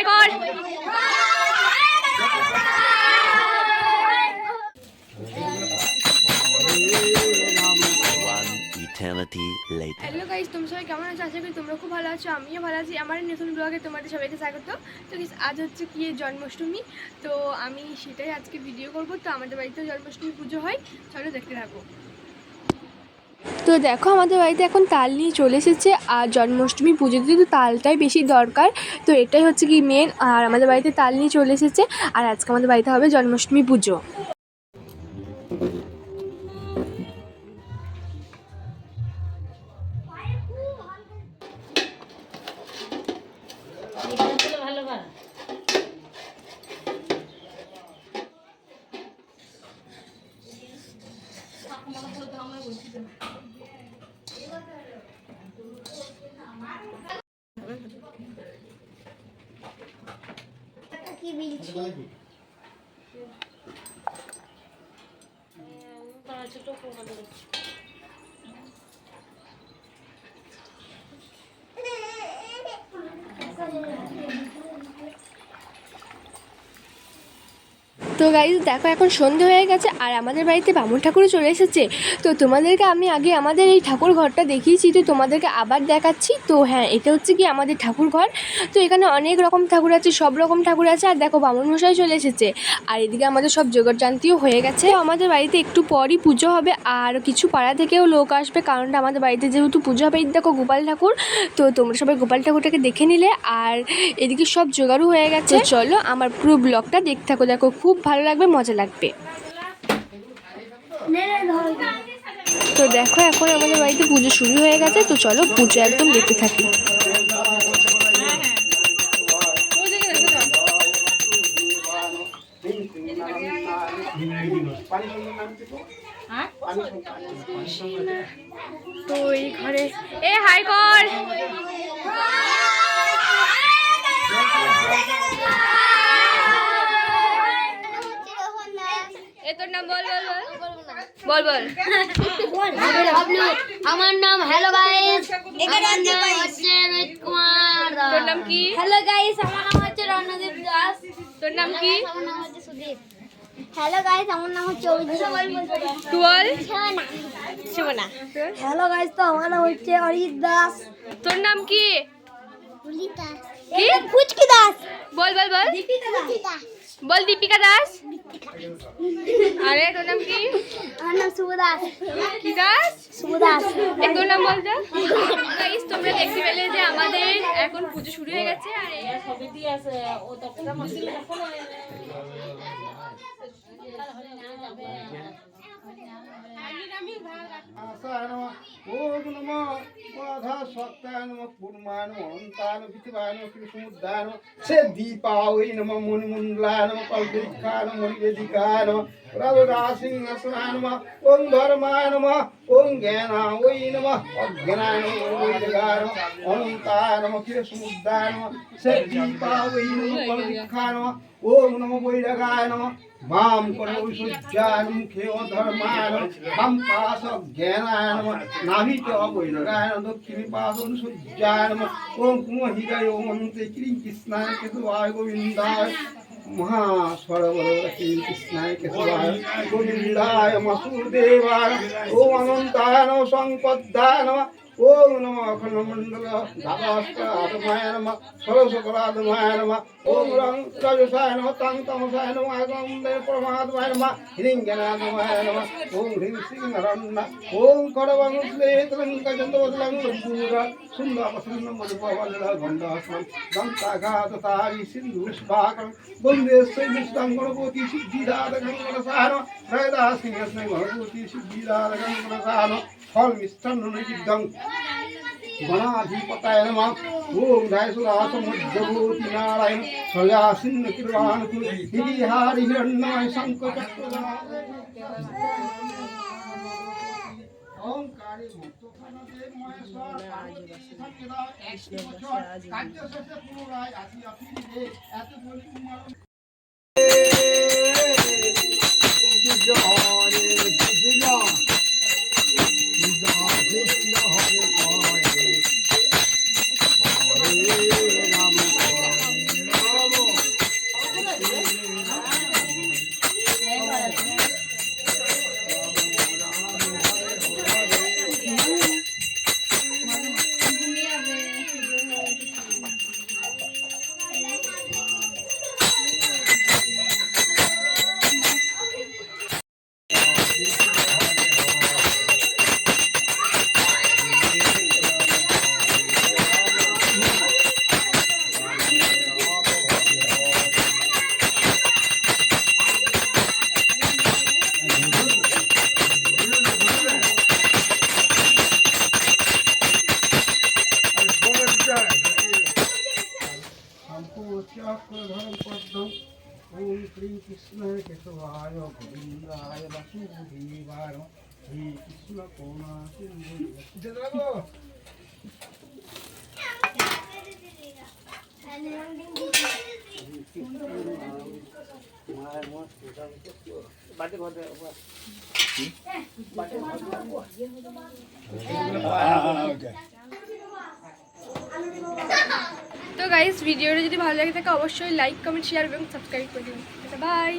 High কর। Hello guys, তোমরা সবাই কেমন আছো? আশা করি তোমরা খুব ভালো আছো, আমিও ভালো আছি। আমার নতুন ব্লগে তোমাদের সবাইকে স্বাগত। তো আজ হচ্ছে কি জন্মাষ্টমী, তো আমি সেটাই আজকে ভিডিও করব। তো আমাদের বাড়িতে জন্মাষ্টমী পুজো হয়, চলো দেখতে থাকো। তো দেখো আমাদের বাড়িতে এখন তাল নিয়ে চলে এসেছে, আর জন্মাষ্টমী পুজোতে তো তালটাই বেশি দরকার। তো এটাই হচ্ছে কি মেন, আর আমাদের বাড়িতে তাল নিয়ে চলে এসেছে। আর আজকে আমাদের বাড়িতে হবে জন্মাষ্টমী পুজো। কি বলছি ছোট তো গাইজ দেখো এখন সন্ধে হয়ে গেছে, আর আমাদের বাড়িতে বামুন ঠাকুরও চলে এসেছে। তো তোমাদেরকে আমি আগে আমাদের এই ঠাকুর ঘরটা দেখিয়েছি, তো তোমাদেরকে আবার দেখাচ্ছি। তো হ্যাঁ, এটা হচ্ছে কি আমাদের ঠাকুর ঘর। তো এখানে অনেক রকম ঠাকুর আছে, সব রকম ঠাকুর আছে। আর দেখো বামুন মশাই চলে এসেছে, আর এদিকে আমাদের সব জোগাড়জান্তিও হয়ে গেছে। আমাদের বাড়িতে একটু পরই পুজো হবে, আর কিছু পাড়া থেকেও লোক আসবে, কারণটা আমাদের বাড়িতে যেহেতু পুজো হবে। এই দেখো গোপাল ঠাকুর, তো তোমরা সবাই গোপাল ঠাকুরটাকে দেখে নিলে, আর এদিকে সব জোগাড়ও হয়ে গেছে। চলো আমার পুরো ব্লগটা দেখতে থাকো, দেখো খুব ভালো লাগবে, মজা লাগবে। তো দেখো এখন আমাদের বাড়িতে পুজো শুরু হয়ে গেছে, তো চলো পুজো একদম দেখতে থাকি। তো এই ঘরে হাই কর। তোর নাম বল বল বল বল। আমার নাম হ্যালো গাইস, আমার নাম হচ্ছে রোহিত কুমার। তোর নাম কি? হ্যালো গাইস, আমার নাম হচ্ছে রণদীপ দাস। তোর নাম কি? আমার নাম হচ্ছে সুদীপ। হ্যালো গাইস, আমার নাম হচ্ছে অভিজিৎ। তুই বল। শিবনা। হ্যালো গাইস, তো আমার নাম হচ্ছে অরিজিৎ দাস। তোর নাম কি? বুলিতা কি? পুচকি দাস। বল বল বল। দীপিকা দাস। বল দীপিকা দাস। আরে তোর নাম কি? আমার নাম শুভ দাস। কি দাস? শুভ দাস। তোর নাম বল যা। গাইস তোমরা দেখতে পেলে যে আমাদের এখন পুজো শুরু হয়ে গেছে, আর এই সবেদি আছে ও তো পুরো মন্দিরে এখন ओम नमः राधा सत्ताय नमः पूर्णाय नमः अनंताय नमः विद्वाय नमः कृष्णमुद्दाय नमः से दीपावली नमः मुनिमुंडलाय नमः कल्पिकाय नमः मणिवेदिकाय नमः राधासिंहासनाय नमः ओम धर्माय नमः ओम ज्ञानाय नमः अज्ञानाय नमः वैदिकाय नमः अनंताय नमः कृष्णमुद्दाय नमः से दीपावली नमः कल्पिकाय नमः ओम नमः वैदिकाय नमः माम करोषुज्जाय मुखे धर्माय हम पास ज्ञानाय नमः नाभित अवैराय दक्षिणी पास अनुसुज्जाय नमः ओम कुमहिदय ओम अन्ते श्री कृष्णाय केशवाय गोविंदाय महास्वरवरद श्री कृष्णाय केशवाय गोविंदाय मसूदेवाय ओम अनंताय नमः संपदाय नमः ओम नमः अखंडमंडल धागास्ताय नमः सरस्वराधमाय नमः ओम रजसाय नमः तमसाय नमः आगम परमात्माय नमः हिरण्यनाथमाय नमः ओम ह्रीं श्रीं नरन्न ओम करवंश्लेत्रंकजन्दवदलं दूर सुन्दरवसन्नं मधुपवनल गन्धासनं दन्ताघाततारि सिन्धुष्पाकं वन्दे श्रीविष्णुं गणपति सिद्धिदातगणसानो रयदासिंहस्मै गणपति सिद्धिदातगणसानो फल मिष्टान्न निषिद्धं गणाधिपताय नमः ओम धायसुरासमुद्रभूति नारायण सल्यासिन्न कृपानुकूल हिरिहारि हिरण्मय शंखचक्रधर ओंकारि मुक्तोखनदेव महेश्वर पार्वती सत्यदा एक बছর কার্যশেষে পুনরায় আসি ফিরিবে এত বলি তোমার চক্রধরম পদ্মম ওম শ্রী কৃষ্ণ কেশবায় গোবিন্দায় বাসুদেবায় শ্রী কৃষ্ণ করুণা সিন্ধু দেবো। তো গাইস ভিডিওটা যদি ভালো লাগে থাকে অবশ্যই লাইক কমেন্ট শেয়ার এবং সাবস্ক্রাইব করে দিন। বাই।